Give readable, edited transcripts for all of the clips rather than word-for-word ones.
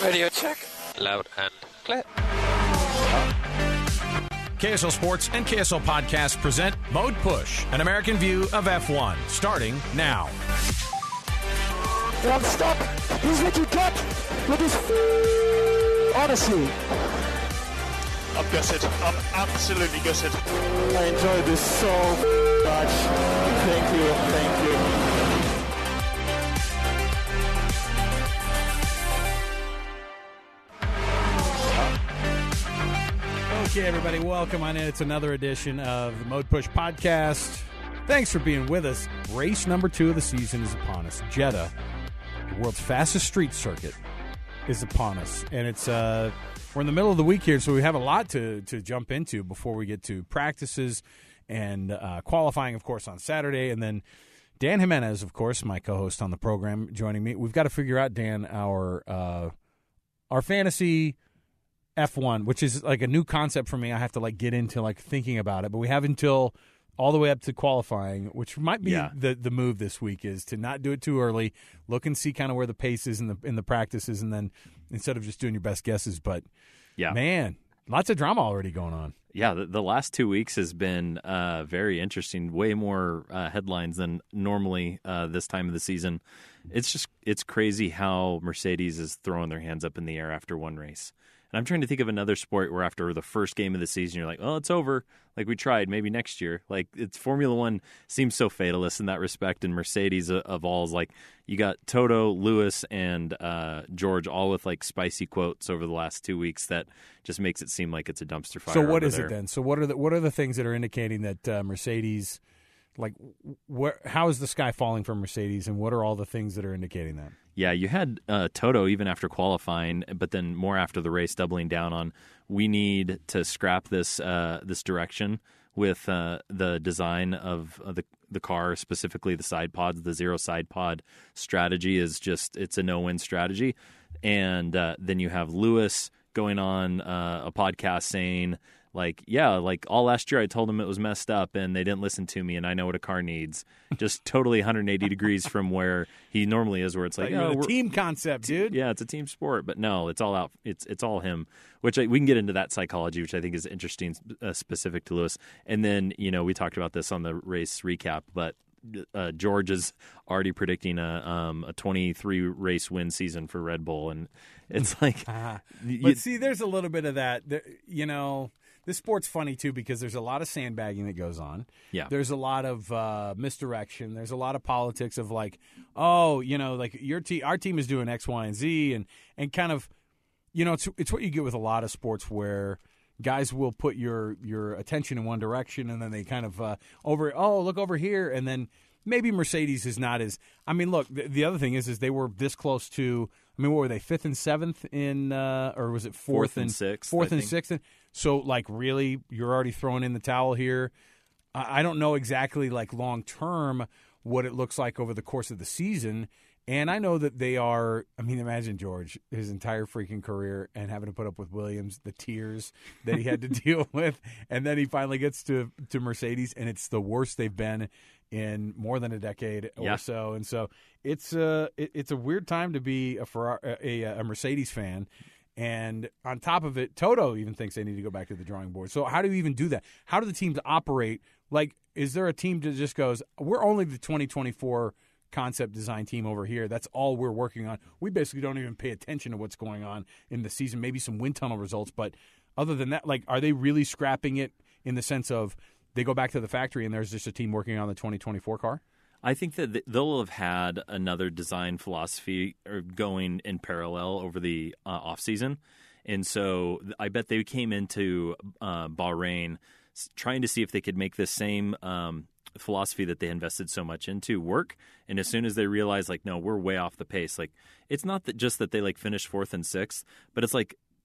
Radio check. Loud and clear. KSL Sports and KSL Podcast present Mode Push, an American view of F1, starting now. Don't stop. This is what you get with this Odyssey. I'm gutted. I'm absolutely gutted. I enjoyed this so much. Thank you. Thank you. Okay, everybody, welcome on in. It's another edition of the Mode Push Podcast. Thanks for being with us. Race number 2 of the season is upon us. Jeddah, the world's fastest street circuit, is upon us. And it's we're in the middle of the week here, so we have a lot to jump into before we get to practices and qualifying, of course, on Saturday. And then Dan Jimenez, of course, my co-host on the program, joining me. We've got to figure out, Dan, our fantasy F1, which is like a new concept for me. I have to get into thinking about it, but we have until all the way up to qualifying, which might be the move this week, is to not do it too early. Look and see kind of where the pace is in the practices, and then instead of just doing your best guesses. But man, lots of drama already going on. Yeah, the last 2 weeks has been very interesting. Way more headlines than normally this time of the season. It's crazy how Mercedes is throwing their hands up in the air after one race. And I'm trying to think of another sport where after the first game of the season, you're like, oh, it's over. Like, we tried, maybe next year. Like, it's Formula One seems so fatalist in that respect, and Mercedes of all is you got Toto, Lewis, and George all with spicy quotes over the last 2 weeks that just makes it seem like it's a dumpster fire. So what is it then? So what are the things that are indicating that Mercedes, how is the sky falling for Mercedes, and what are all the things that are indicating that? Yeah, you had Toto even after qualifying, but then more after the race, doubling down on we need to scrap this direction with the design of the car, specifically the side pods. The zero side pod strategy is it's a no-win strategy. And then you have Lewis going on a podcast saying, all last year I told them it was messed up and they didn't listen to me and I know what a car needs. Just totally 180 degrees from where he normally is, where it's a team concept, dude. Yeah, it's a team sport, but no, it's all out. It's all him, which we can get into that psychology, which I think is interesting, specific to Lewis. And then, we talked about this on the race recap, but George is already predicting a 23 race win season for Red Bull. And it's but see, there's a little bit of that, This sport's funny, too, because there's a lot of sandbagging that goes on. Yeah. There's a lot of misdirection. There's a lot of politics of our team is doing X, Y, and Z. And kind of, it's what you get with a lot of sports where guys will put your attention in one direction and then they kind of look over here. And then maybe Mercedes is not as – look, the other thing is they were this close to – what were they, 5th and 7th in or was it 4th and 6th? 4th and 6th. So, really, you're already throwing in the towel here. I don't know exactly, long term, what it looks like over the course of the season. And I know that they are. Imagine George, his entire freaking career, and having to put up with Williams, the tears that he had to deal with, and then he finally gets to Mercedes, and it's the worst they've been in more than a decade or so. And so it's a weird time to be a Mercedes fan. And on top of it, Toto even thinks they need to go back to the drawing board. So how do you even do that? How do the teams operate? Is there a team that just goes, we're only the 2024 concept design team over here. That's all we're working on. We basically don't even pay attention to what's going on in the season, maybe some wind tunnel results. But other than that, are they really scrapping it in the sense of they go back to the factory and there's just a team working on the 2024 car? I think that they'll have had another design philosophy going in parallel over the offseason. And so I bet they came into Bahrain trying to see if they could make this same philosophy that they invested so much into work. And as soon as they realize, no, we're way off the pace. It's not just that they finished 4th and 6th, but it's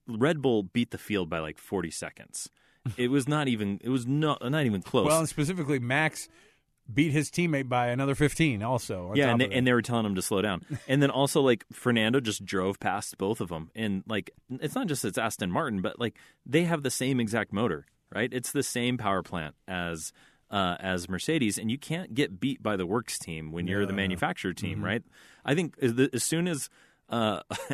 Red Bull beat the field by 40 seconds. It was not even close. Well, and specifically Max beat his teammate by another 15 also. Yeah, and they were telling him to slow down. And then also, Fernando just drove past both of them. And, it's not just it's Aston Martin, but, they have the same exact motor, right? It's the same power plant as Mercedes, and you can't get beat by the works team when you're the manufacturer team, right? I think as soon as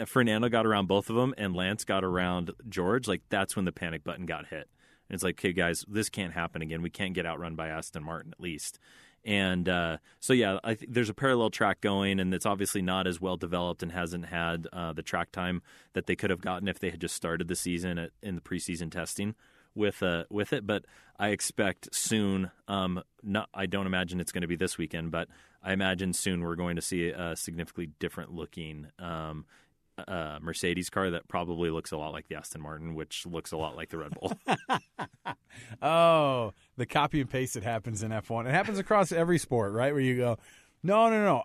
Fernando got around both of them and Lance got around George, like that's when the panic button got hit. And it's like, okay, guys, this can't happen again. We can't get outrun by Aston Martin at least. And so, yeah, I think there's a parallel track going, and it's obviously not as well developed and hasn't had the track time that they could have gotten if they had just started the season in the preseason testing with it. But I expect soon, I don't imagine it's going to be this weekend, but I imagine soon we're going to see a significantly different looking Mercedes car that probably looks a lot like the Aston Martin, which looks a lot like the Red Bull. Oh, the copy and paste that happens in F1. It happens across every sport, right? Where you go, no.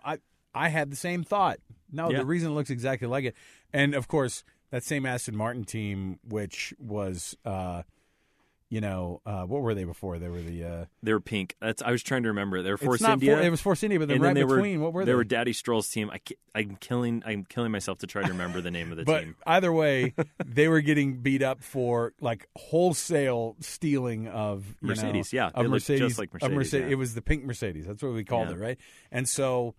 I had the same thought. No, Yeah. The reason it looks exactly like it. And, of course, that same Aston Martin team, which was, what were they before? They were They were pink. I was trying to remember. They were Force it's not India. it was Force India, but then and right then between, what were they? They were Daddy Stroll's team. I'm killing myself to try to remember the name of the But team. either way, they were getting beat up for like wholesale stealing of Mercedes. Yeah, of they looked Mercedes. just like Mercedes, yeah. It was the pink Mercedes. That's what we called Yeah. it, right? And so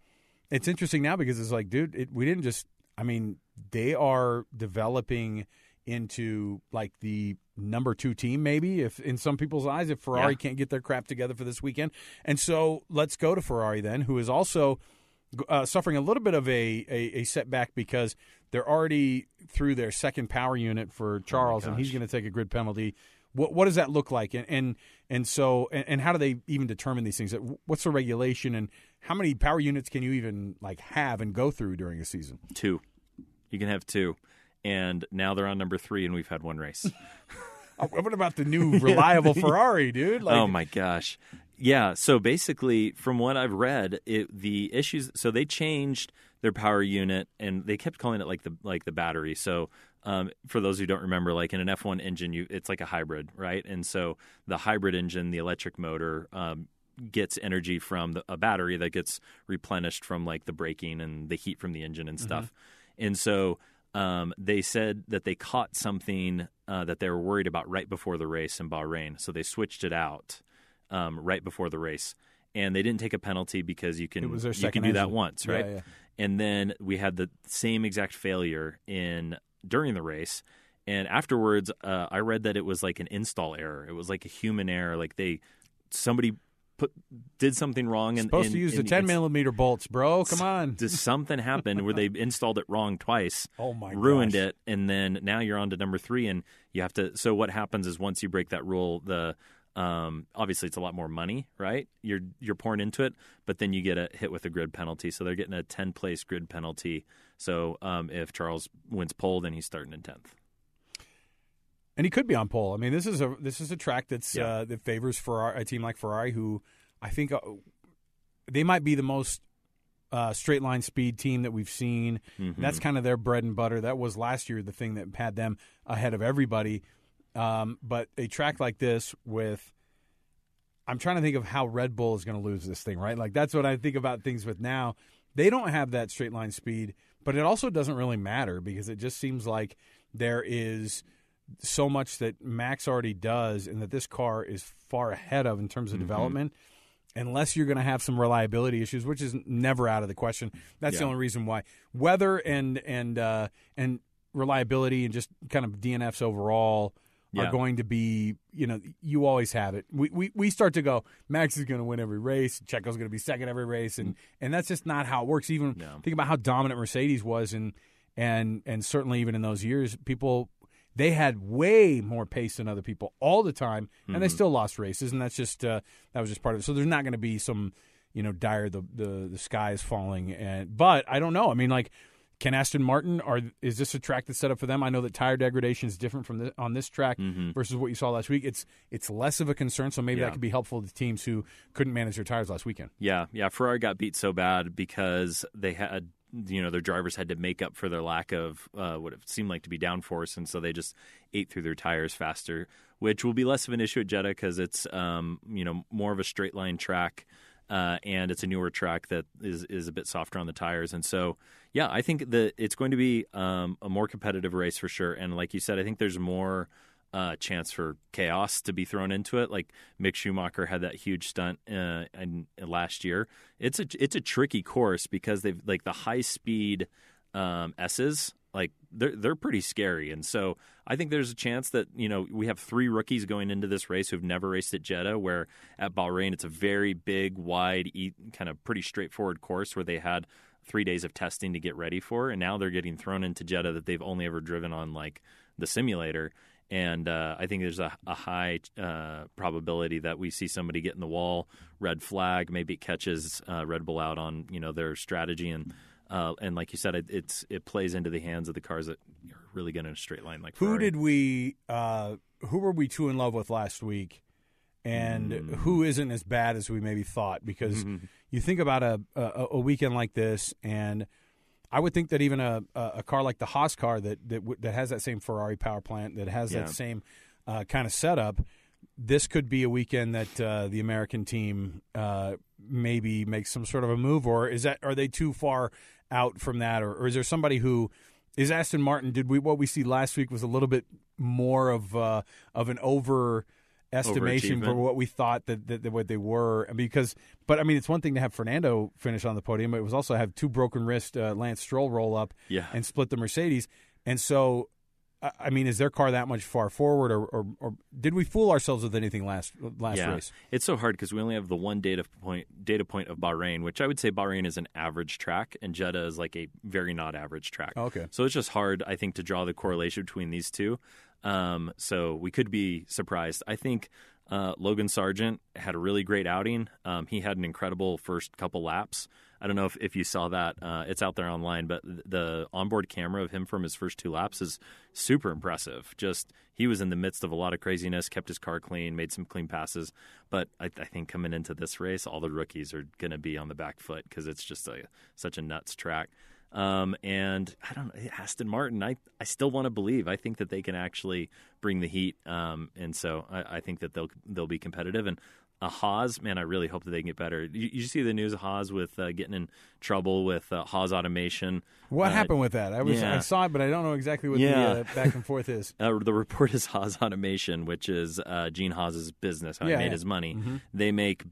it's interesting now because it's like, dude, we didn't just. I mean, they are developing into like the number 2 team, maybe, if in some people's eyes, if Ferrari can't get their crap together for this weekend. And so let's go to Ferrari then, who is also suffering a little bit of a setback because they're already through their second power unit for Charles, and he's going to take a grid penalty. What does that look like? And so how do they even determine these things? What's the regulation, and how many power units can you even like have and go through during a season? 2. You can have 2. And now they're on number 3, and we've had 1 race. What about the new reliable Ferrari, dude? Oh, my gosh. Yeah, so basically, from what I've read, the issues – so they changed their power unit, and they kept calling it like the battery. So for those who don't remember, like in an F1 engine, it's like a hybrid, right? And so the hybrid engine, the electric motor gets energy from a battery that gets replenished from like the braking and the heat from the engine and stuff. Mm-hmm. And so – they said that they caught something that they were worried about right before the race in Bahrain. So they switched it out right before the race. And they didn't take a penalty because you can do engine. that once, right? Yeah. And then we had the same exact failure during the race. And afterwards, I read that it was like an install error. It was like a human error. Like somebody did something wrong. Supposed to use the 10-millimeter bolts, bro. Come on. Does something happen where they installed it wrong twice? Oh my! Ruined it, and then now you're on to number 3, and you have to. So what happens is once you break that rule, obviously it's a lot more money, right? You're pouring into it, but then you get a hit with a grid penalty. So they're getting a 10-place grid penalty. So if Charles wins pole, then he's starting in 10th. And he could be on pole. I mean, this is a track that's that favors a team like Ferrari, who I think they might be the most straight line speed team that we've seen. Mm-hmm. That's kind of their bread and butter. That was last year the thing that had them ahead of everybody. But a track like this I'm trying to think of how Red Bull is going to lose this thing, right? Like that's what I think about things with now. They don't have that straight line speed, but it also doesn't really matter because it just seems like there is so much that Max already does and that this car is far ahead of in terms of development, unless you're going to have some reliability issues, which is never out of the question. That's the only reason why. Weather and reliability and just kind of DNFs overall are going to be, you always have it. We start to go, Max is going to win every race, Checo's going to be second every race, and that's just not how it works. Even think about how dominant Mercedes was, and certainly even in those years, they had way more pace than other people all the time, and they still lost races, and that's just that was just part of it. So there's not going to be some, dire the sky is falling, but I don't know. I mean, like, can Aston Martin is this a track that's set up for them? I know that tire degradation is different from on this track versus what you saw last week. It's less of a concern, so maybe that could be helpful to teams who couldn't manage their tires last weekend. Yeah. Ferrari got beat so bad because they had. Their drivers had to make up for their lack of what it seemed like to be downforce, and so they just ate through their tires faster, which will be less of an issue at Jeddah because it's more of a straight line track, and it's a newer track that is a bit softer on the tires, and so I think that it's going to be a more competitive race for sure. And like you said, I think there's more chance for chaos to be thrown into it. Like Mick Schumacher had that huge stunt last year. It's a tricky course because they've like the high speed S's, like they're pretty scary. And so I think there's a chance that, we have 3 rookies going into this race who've never raced at Jeddah, where at Bahrain it's a very big, wide, kind of pretty straightforward course where they had 3 days of testing to get ready for, and now they're getting thrown into Jeddah that they've only ever driven on like the simulator. And I think there's a high probability that we see somebody get in the wall, red flag, maybe it catches Red Bull out on their strategy, and like you said, it plays into the hands of the cars that are really going in a straight line like Ferrari. Who were we too in love with last week, and who isn't as bad as we maybe thought? Because you think about a weekend like this, and I would think that even a car like the Haas car that has that same Ferrari power plant, that has that same kind of setup, this could be a weekend that the American team maybe makes some sort of a move, or are they too far out from that, or is there somebody who is Aston Martin? What we see last week was a little bit more of an overestimation for what we thought that what they were, but I mean, it's one thing to have Fernando finish on the podium, but it was also have 2 broken wrist Lance Stroll roll up and split the Mercedes. And so, I mean, is their car that much far forward, or did we fool ourselves with anything last race? It's so hard because we only have the one data point of Bahrain, which I would say Bahrain is an average track, and Jeddah is like a very not average track. Okay, so it's just hard, I think, to draw the correlation between these two. So we could be surprised. I think Logan Sargent had a really great outing. He had an incredible first couple laps. I don't know if you saw that. It's out there online, but the onboard camera of him from his first 2 laps is super impressive. Just he was in the midst of a lot of craziness, kept his car clean, made some clean passes. But I think coming into this race, all the rookies are going to be on the back foot because it's just such a nuts track. And I don't know, Aston Martin, I still want to believe. I think that they can actually bring the heat. And so I think that they'll be competitive. And Haas, man, I really hope that they can get better. You see the news of Haas with getting in trouble with Haas Automation. What happened with that? I saw it, but I don't know exactly what the back and forth is. The report is Haas Automation, which is Gene Haas's business, how he made his money. Mm-hmm. They make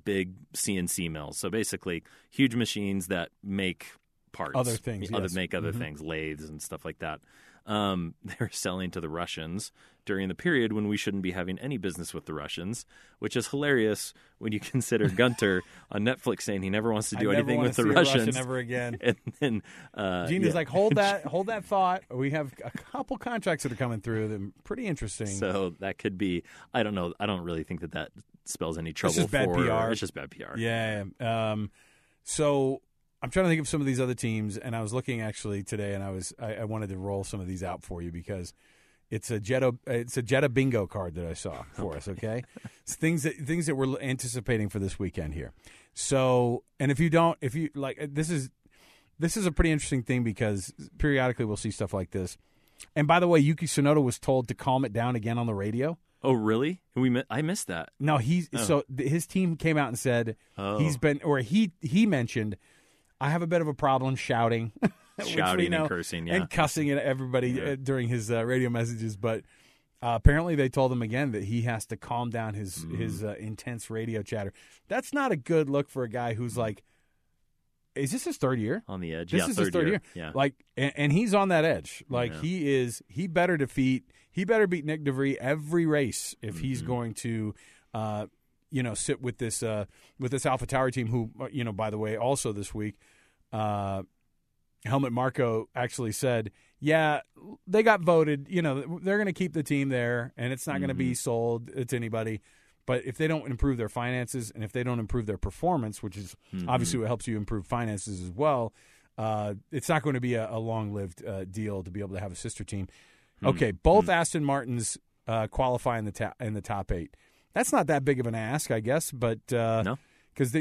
big CNC mills. So basically huge machines that make parts. Other things, make other things, lathes and stuff like that. They're selling to the Russians during the period when we shouldn't be having any business with the Russians, which is hilarious when you consider Gunter on Netflix saying he never wants to do anything with the Russians ever again. And then Gene is like, hold that thought. We have a couple contracts that are coming through that are pretty interesting. So that could be. I don't know. I don't really think that spells any trouble. It's just bad PR. It's just bad PR. Yeah. So I'm trying to think of some of these other teams, and I was looking actually today, and I wanted to roll some of these out for you because it's a Jeddah bingo card that I saw for us. Okay, it's things that we're anticipating for this weekend here. So, and if you like, this is a pretty interesting thing because periodically we'll see stuff like this. And by the way, Yuki Tsunoda was told to calm it down again on the radio. Oh, really? I missed that. No, so his team came out and said he mentioned, I have a bit of a problem shouting. And cursing, and cussing at everybody during his radio messages. But apparently they told him again that he has to calm down his intense radio chatter. That's not a good look for a guy who's like, is this his 3rd year? On the edge. This is his third year. Yeah. Like, and he's on that edge. Like he better beat Nick DeVries every race if he's going to sit with this AlphaTauri team who, by the way, also this week, Helmut Marko actually said, yeah, they got voted. They're going to keep the team there, and it's not going to be sold to anybody. But if they don't improve their finances and if they don't improve their performance, which is obviously what helps you improve finances as well, it's not going to be a long-lived deal to be able to have a sister team. Okay, both Aston Martins qualify in the top 8. That's not that big of an ask, I guess, but no, because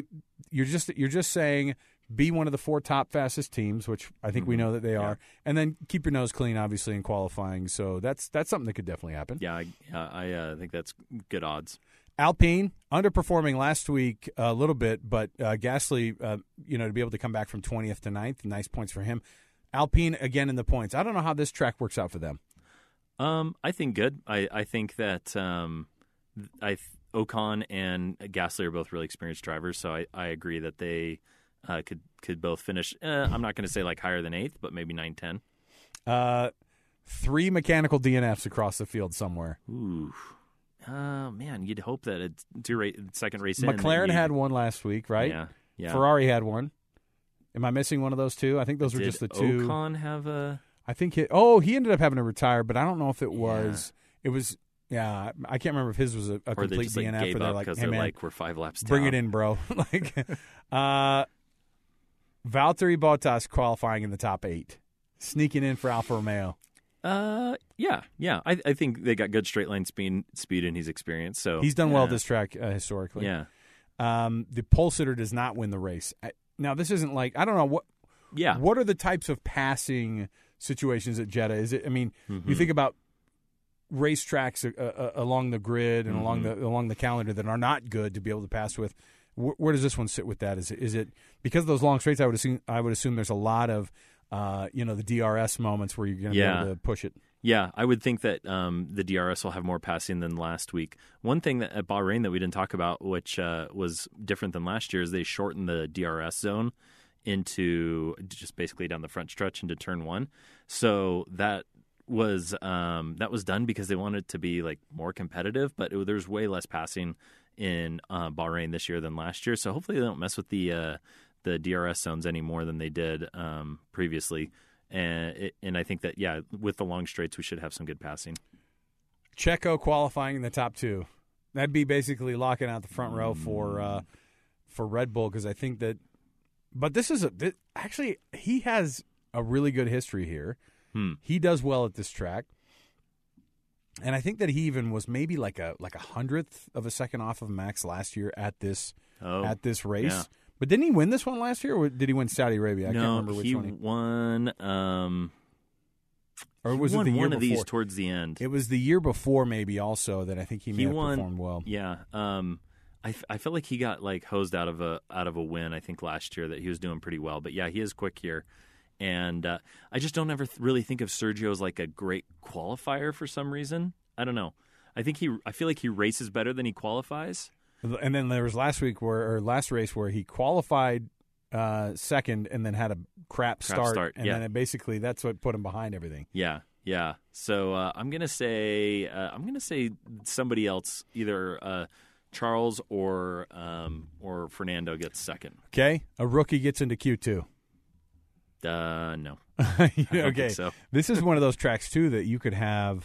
you're just saying be one of the 4 top fastest teams, which I think we know that they are, and then keep your nose clean, obviously, in qualifying. So that's something that could definitely happen. Yeah, I think that's good odds. Alpine underperforming last week a little bit, but Gasly, to be able to come back from 20th to 9th, nice points for him. Alpine again in the points. I don't know how this track works out for them. I think good. I think that Ocon and Gasly are both really experienced drivers, so I agree that they could both finish. I'm not going to say like higher than 8th, but maybe 9, 10. 3 mechanical DNFs across the field somewhere. Ooh. Man, you'd hope that it's second race in. McLaren had one last week, right? Yeah. Ferrari had one. Am I missing one of those two? I think those were just the two. Did Ocon have a... I think he ended up having to retire, but I don't know if it was. It was. Yeah, I can't remember if his was a complete they just, DNF gave or they're up like, because hey, man, we're 5 laps down. bring it in, bro. Valtteri Bottas qualifying in the top 8, sneaking in for Alfa Romeo. Yeah. I think they got good straight line speed and he's experienced. So he's done well at this track historically. Yeah. The pole sitter does not win the race. Now this isn't like I don't know what. Yeah. What are the types of passing situations at Jeddah? Is it? I mean, you think about racetracks along the grid and along the calendar that are not good to be able to pass with. Where does this one sit with that? Is it because of those long straights? I would assume there's a lot of the DRS moments where you're going to be able to push it. Yeah, I would think that the DRS will have more passing than last week. One thing that at Bahrain that we didn't talk about, which was different than last year, is they shortened the DRS zone into just basically down the front stretch into turn 1. So that was done because they wanted it to be like more competitive, but there's way less passing in Bahrain this year than last year. So hopefully they don't mess with the DRS zones any more than they did previously. And I think that, with the long straights, we should have some good passing. Checo qualifying in the top 2. That'd be basically locking out the front row for Red Bull because I think that. But this is actually he has a really good history here. He does well at this track, and I think that he even was maybe like a 100th of a second off of Max last year at this race. Yeah. But didn't he win this one last year, or did he win Saudi Arabia? I can't remember which one. He won. Or was it the year one before? Of these towards the end? It was the year before, maybe also that I think he may have performed well. Yeah. I feel like he got like hosed out of a win. I think last year that he was doing pretty well, but yeah, he is quick here, and I just don't ever really think of Sergio as like a great qualifier for some reason. I don't know. I feel like he races better than he qualifies. And then there was last race where he qualified second and then had a crap start. And then basically that's what put him behind everything. Yeah. So I'm gonna say somebody else, either Charles or Fernando gets second. Okay, a rookie gets into Q2. No. Okay. So. This is one of those tracks too that you could have.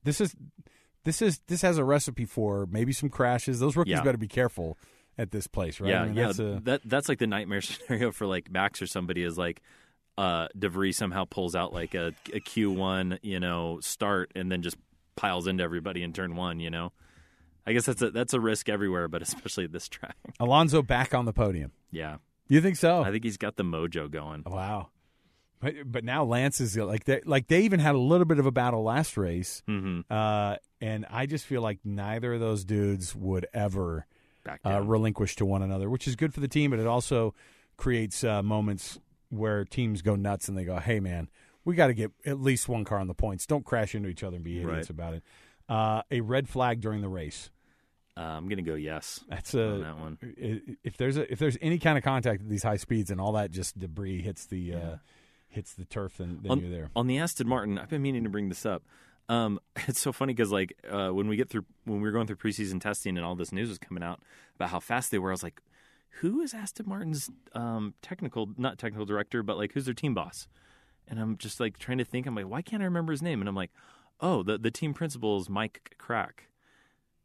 This has a recipe for maybe some crashes. Those rookies better be careful at this place, right? Yeah, that's like the nightmare scenario for like Max or somebody is like De Vries somehow pulls out like a Q1, start and then just piles into everybody in turn 1, I guess that's a risk everywhere, but especially at this track. Alonso back on the podium. Yeah. You think so? I think he's got the mojo going. Wow. But now Lance is like they even had a little bit of a battle last race, and I just feel like neither of those dudes would ever relinquish to one another, which is good for the team, but it also creates moments where teams go nuts and they go, "Hey, man, we got to get at least one car on the points. Don't crash into each other and be idiots about it." A red flag during the race. I'm gonna go yes. That's on that one. If there's any kind of contact at these high speeds and all that just debris hits the turf, then you're there. On the Aston Martin, I've been meaning to bring this up. It's so funny because like when we were going through preseason testing and all this news was coming out about how fast they were, I was like, who is Aston Martin's not technical director, but like who's their team boss? And I'm just like trying to think. I'm like, why can't I remember his name? And I'm like, oh, the team principal is Mike Crack.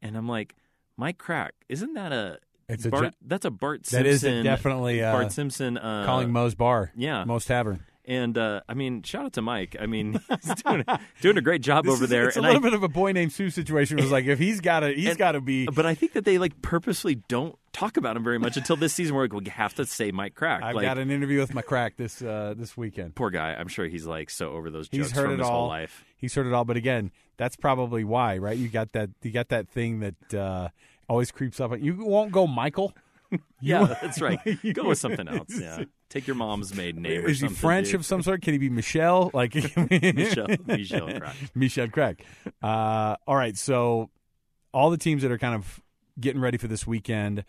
And I'm like, Mike Crack, isn't that that's a Bart Simpson? That is definitely Bart Simpson calling Moe's Bar. Yeah, Moe's Tavern. And I mean, shout out to Mike. I mean, he's doing a great job over there. It's a little bit of a Boy Named Sue situation. It was like if he's got to be. But I think that they like purposely don't talk about him very much until this season, where we have to say Mike Crack. I've got an interview with Mike Crack this weekend. Poor guy. I'm sure he's like so over those jokes he's heard from it his all. whole life. He's heard it all. But again, that's probably why, right? You got that thing that always creeps up. You won't go Michael. Yeah, that's right. Go with something else. Yeah, take your mom's maiden name. Is he French of some sort? Can he be Michelle? Like Michelle Crack. Michelle Crack. All right. So all the teams that are kind of getting ready for this weekend.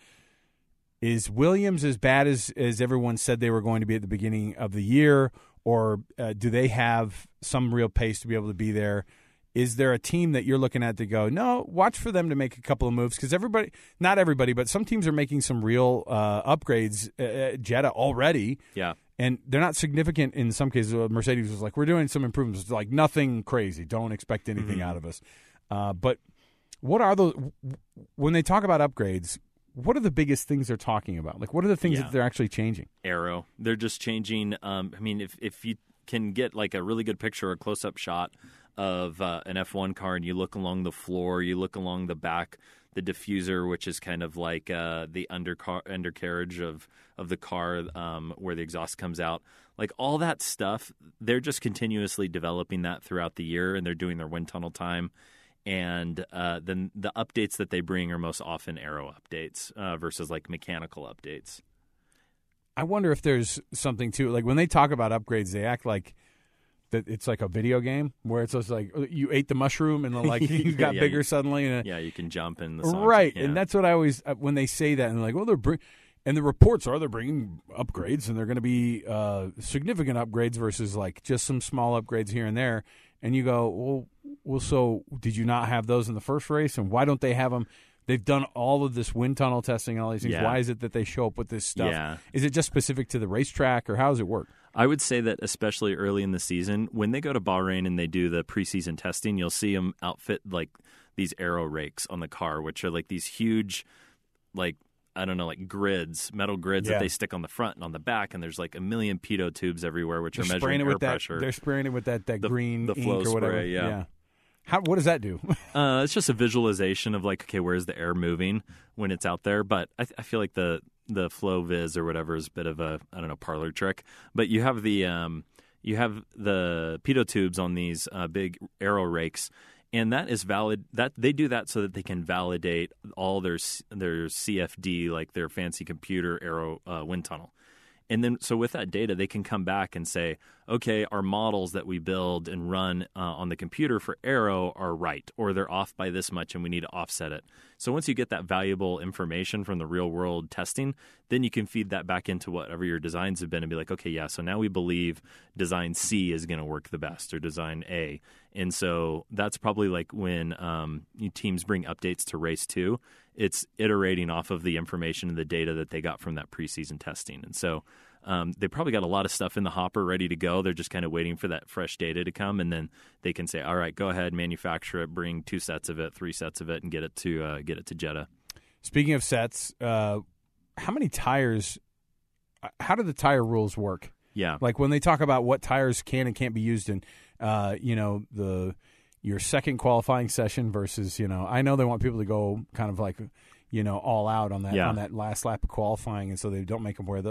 Is Williams as bad as everyone said they were going to be at the beginning of the year, or do they have some real pace to be able to be there? Is there a team that you're looking at to go, no, watch for them to make a couple of moves? Because not everybody, but some teams are making some real upgrades at Jeddah already. Yeah. And they're not significant in some cases. Mercedes was like, we're doing some improvements. It's like nothing crazy. Don't expect anything out of us. But what are those – when they talk about upgrades, what are the biggest things they're talking about? Like, what are the things that they're actually changing? Aero. They're just changing if you can get like a really good picture, a close-up shot of an F1 car, and you look along the floor, you look along the back, the diffuser, which is kind of like the undercarriage of the car where the exhaust comes out. Like all that stuff, they're just continuously developing that throughout the year, and they're doing their wind tunnel time. And then the updates that they bring are most often aero updates versus like mechanical updates. I wonder if there's something too. Like when they talk about upgrades, they act like that it's like a video game where it's just like you ate the mushroom and like you got bigger suddenly. And you can jump in the songs. Right, yeah. and that's what I always when they say that and they're like, well, and the reports are they're bringing upgrades and they're going to be significant upgrades versus like just some small upgrades here and there. And you go, well, so did you not have those in the first race? And why don't they have them? They've done all of this wind tunnel testing and all these things. Yeah. Why is it that they show up with this stuff? Yeah. Is it just specific to the racetrack, or how does it work? I would say that especially early in the season, when they go to Bahrain and they do the preseason testing, you'll see them outfit like these aero rakes on the car, which are like these huge, like, I don't know, like grids, metal grids that they stick on the front and on the back, and there's like a million pitot tubes everywhere, which are measuring air pressure. They're spraying it with that green the ink flow or whatever. spray, yeah. What does that do? It's just a visualization of like, okay, where's the air moving when it's out there? But I feel like the flow viz or whatever is a bit of a, I don't know, parlor trick. But you have the pitot tubes on these big aero rakes. And that is valid. That they do that so that they can validate all their CFD, like their fancy computer aero wind tunnel. And then, so with that data, they can come back and say, okay, our models that we build and run on the computer for aero are right, or they're off by this much and we need to offset it. So once you get that valuable information from the real world testing, then you can feed that back into whatever your designs have been and be like, okay, yeah, so now we believe design C is going to work the best, or design A. And so that's probably like when teams bring updates to race 2, it's iterating off of the information and the data that they got from that preseason testing. And so they probably got a lot of stuff in the hopper ready to go. They're just kind of waiting for that fresh data to come, and then they can say, all right, go ahead, manufacture it, bring 2 sets of it, 3 sets of it, and get it to Jeddah. Speaking of sets, how many tires, how do the tire rules work? Yeah. Like when they talk about what tires can and can't be used in, your second qualifying session versus, I know they want people to go kind of like, all out on that on that last lap of qualifying, and so they don't make them wear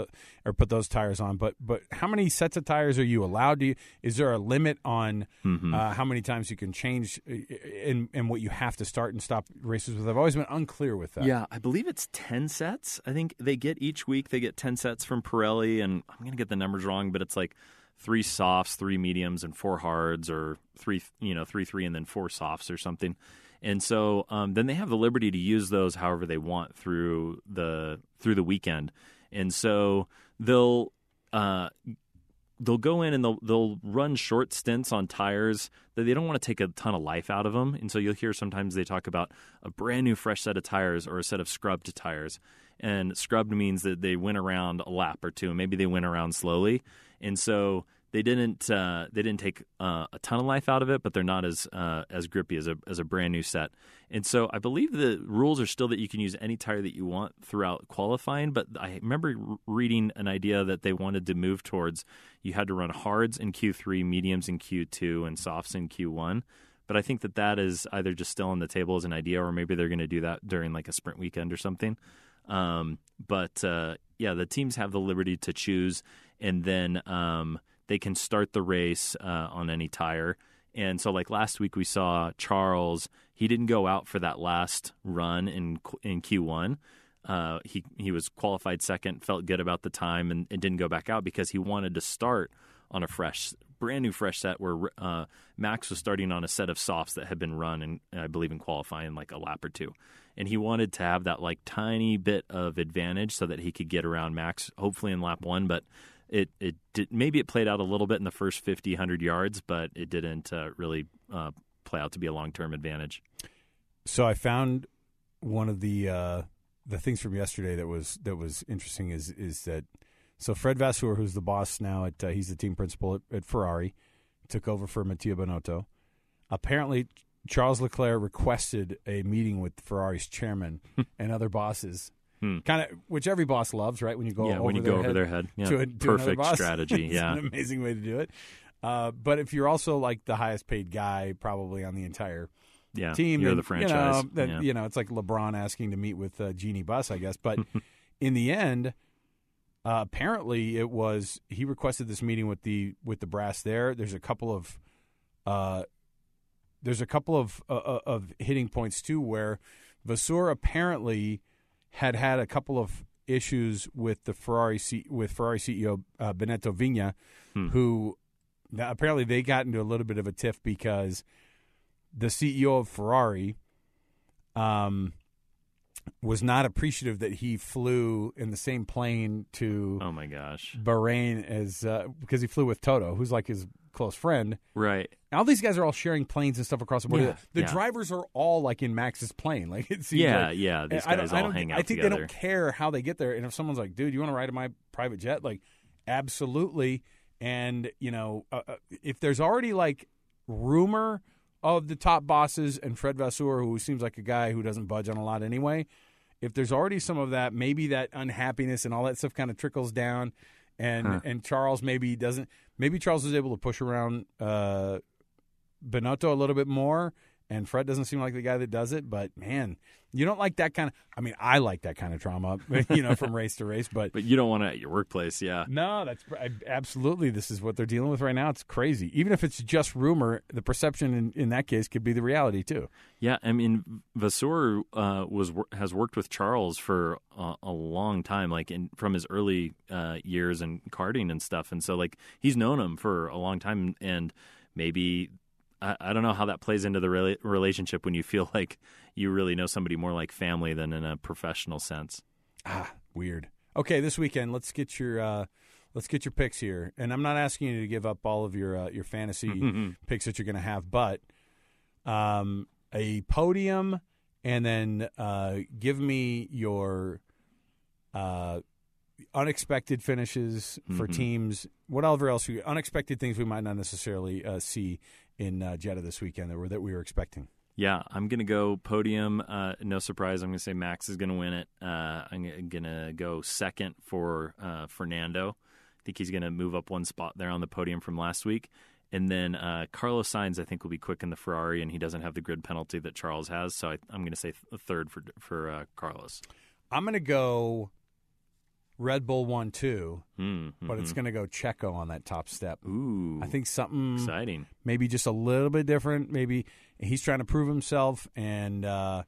or put those tires on. But how many sets of tires are you allowed to? Is there a limit on how many times you can change and what you have to start and stop races with? I've always been unclear with that. Yeah, I believe it's 10 sets. I think they get each week. They get 10 sets from Pirelli, and I'm going to get the numbers wrong, but it's like 3 softs, 3 mediums, and 4 hards, or 3, 3, and then 4 softs or something. And so then they have the liberty to use those however they want through the weekend. And so they'll go in and they'll run short stints on tires that they don't want to take a ton of life out of them. And so you'll hear sometimes they talk about a brand new fresh set of tires or a set of scrubbed tires. And scrubbed means that they went around a lap or two, and maybe they went around slowly. And so they didn't take a ton of life out of it, but they're not as grippy as a brand new set. And so I believe the rules are still that you can use any tire that you want throughout qualifying. But I remember reading an idea that they wanted to move towards you had to run hards in Q3, mediums in Q2, and softs in Q1. But I think that is either just still on the table as an idea, or maybe they're going to do that during like a sprint weekend or something. The teams have the liberty to choose, and then they can start the race on any tire. And so like last week we saw Charles, he didn't go out for that last run in Q1. He was qualified second, felt good about the time, and didn't go back out because he wanted to start on a fresh brand new fresh set where Max was starting on a set of softs that had been run, and I believe in qualifying like a lap or two. And he wanted to have that like tiny bit of advantage so that he could get around Max, hopefully in lap 1. But it did, maybe it played out a little bit in the first 50, 100 yards, but it didn't really play out to be a long-term advantage. So I found one of the things from yesterday that was interesting is that so Fred Vasseur, who's the boss now he's the team principal at Ferrari, took over for Mattia Binotto. Apparently, Charles Leclerc requested a meeting with Ferrari's chairman and other bosses, kind of which every boss loves, right? When you go over their head, yeah. Perfect strategy. It's yeah, an amazing way to do it. But if you're also like the highest paid guy, probably on the entire team, you're the franchise. It's like LeBron asking to meet with Jeannie Buss, I guess. But in the end, apparently it was he requested this meeting with the brass there. There's a couple of hitting points too, where Vasseur apparently had a couple of issues with Ferrari CEO Benedetto Vigna, who apparently they got into a little bit of a tiff because the CEO of Ferrari was not appreciative that he flew in the same plane to Bahrain as because he flew with Toto, who's like his close friend. Right. All these guys are all sharing planes and stuff across the board. The drivers are all like in Max's plane. Like it seems these guys all hang out together. I think they don't care how they get there. And if someone's like, dude, you want to ride in my private jet? Like, absolutely. And, if there's already like rumor of the top bosses and Fred Vasseur, who seems like a guy who doesn't budge on a lot anyway, if there's already some of that, maybe that unhappiness and all that stuff kind of trickles down. And Charles maybe Charles is able to push around Binotto a little bit more, and Fred doesn't seem like the guy that does it. But, man, you don't like that kind of – I mean, I like that kind of trauma, from race to race. But you don't want it at your workplace, yeah. No, absolutely. This is what they're dealing with right now. It's crazy. Even if it's just rumor, the perception in that case could be the reality too. Yeah, I mean, Vasseur has worked with Charles for a long time, like from his early years in karting and stuff. And so, like, he's known him for a long time, and maybe – I don't know how that plays into the relationship when you feel like you really know somebody more like family than in a professional sense. Weird. Okay, this weekend, let's get your picks here, and I'm not asking you to give up all of your fantasy picks that you're going to have, but a podium, and then give me your unexpected finishes for teams. Whatever else unexpected things we might not necessarily see in Jeddah this weekend that we were expecting. Yeah, I'm going to go podium. No surprise. I'm going to say Max is going to win it. I'm going to go second for Fernando. I think he's going to move up one spot there on the podium from last week. And then Carlos Sainz, I think, will be quick in the Ferrari, and he doesn't have the grid penalty that Charles has. So I'm going to say third for Carlos. I'm going to go Red Bull 1-2, but it's going to go Checo on that top step. Ooh, I think something exciting, maybe just a little bit different. Maybe he's trying to prove himself, and the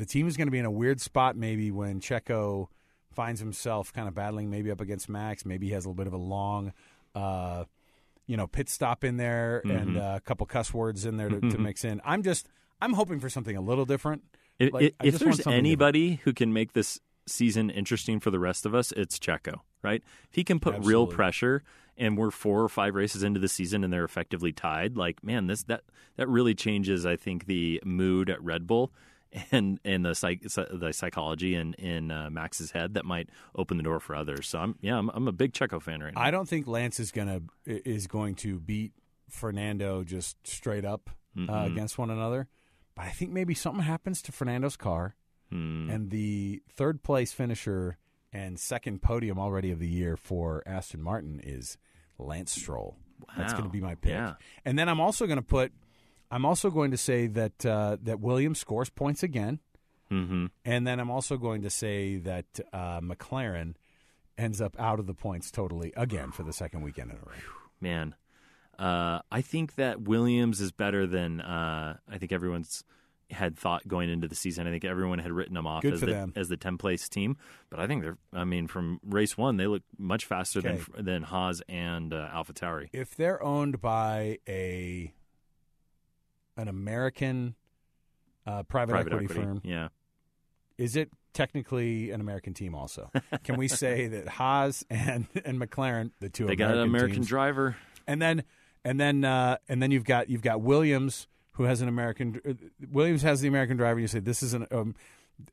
team is going to be in a weird spot maybe when Checo finds himself kind of battling maybe up against Max. Maybe he has a little bit of a long, pit stop in there and a couple cuss words in there to mix in. I'm hoping for something a little different. If there's anybody who can make this season interesting for the rest of us, it's Checo, right? If he can put real pressure, and we're 4 or 5 races into the season and they're effectively tied, like, man, that really changes, I think, the mood at Red Bull and the psychology in Max's head that might open the door for others. So I'm a big Checo fan right now. I don't think Lance is going to beat Fernando just straight up against one another, but I think maybe something happens to Fernando's car. And the third place finisher and second podium already of the year for Aston Martin is Lance Stroll. Wow. That's going to be my pick. Yeah. And then I'm also going to say that Williams scores points again. And then I'm also going to say that McLaren ends up out of the points totally again for the second weekend in a row. Man, I think that Williams is better than I think everyone's had thought going into the season. I think everyone had written them off Good as for the them. as the 10th place team. But I think from race 1, they look much faster than Haas and AlphaTauri. If they're owned by an American private equity firm, yeah. Is it technically an American team also? Can we say that Haas and McLaren, the two They got an American teams, driver. and then you've got Williams, who has an American. Williams has the American driver. You say this is an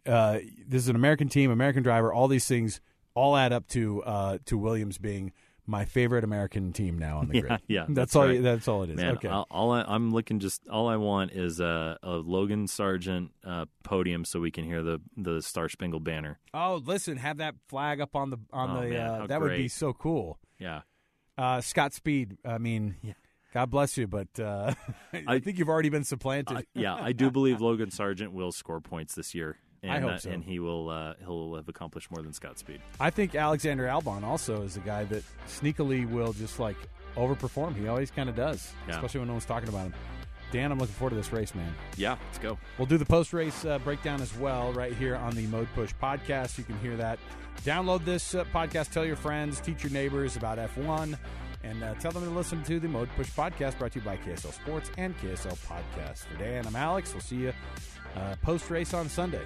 American team, American driver. All these things all add up to Williams being my favorite American team now on the grid. Yeah, that's all. right. That's all it is. Man, okay. I'm looking. All I want is a Logan Sargent podium, so we can hear the Star Spangled Banner. Oh, listen, have that flag up on the man, that great. would be so cool. Yeah. Scott Speed. I mean, God bless you, but I think you've already been supplanted. I do believe Logan Sargent will score points this year. And, I hope so. And he'll have accomplished more than Scott Speed. I think Alexander Albon also is a guy that sneakily will just like overperform. He always kind of does, especially when no one's talking about him. Dan, I'm looking forward to this race, man. Yeah, let's go. We'll do the post-race breakdown as well right here on the Mode Push podcast. You can hear that. Download this podcast. Tell your friends. Teach your neighbors about F1. And tell them to listen to the Mode Push podcast brought to you by KSL Sports and KSL Podcast. For Dan, I'm Alex. We'll see you post-race on Sunday.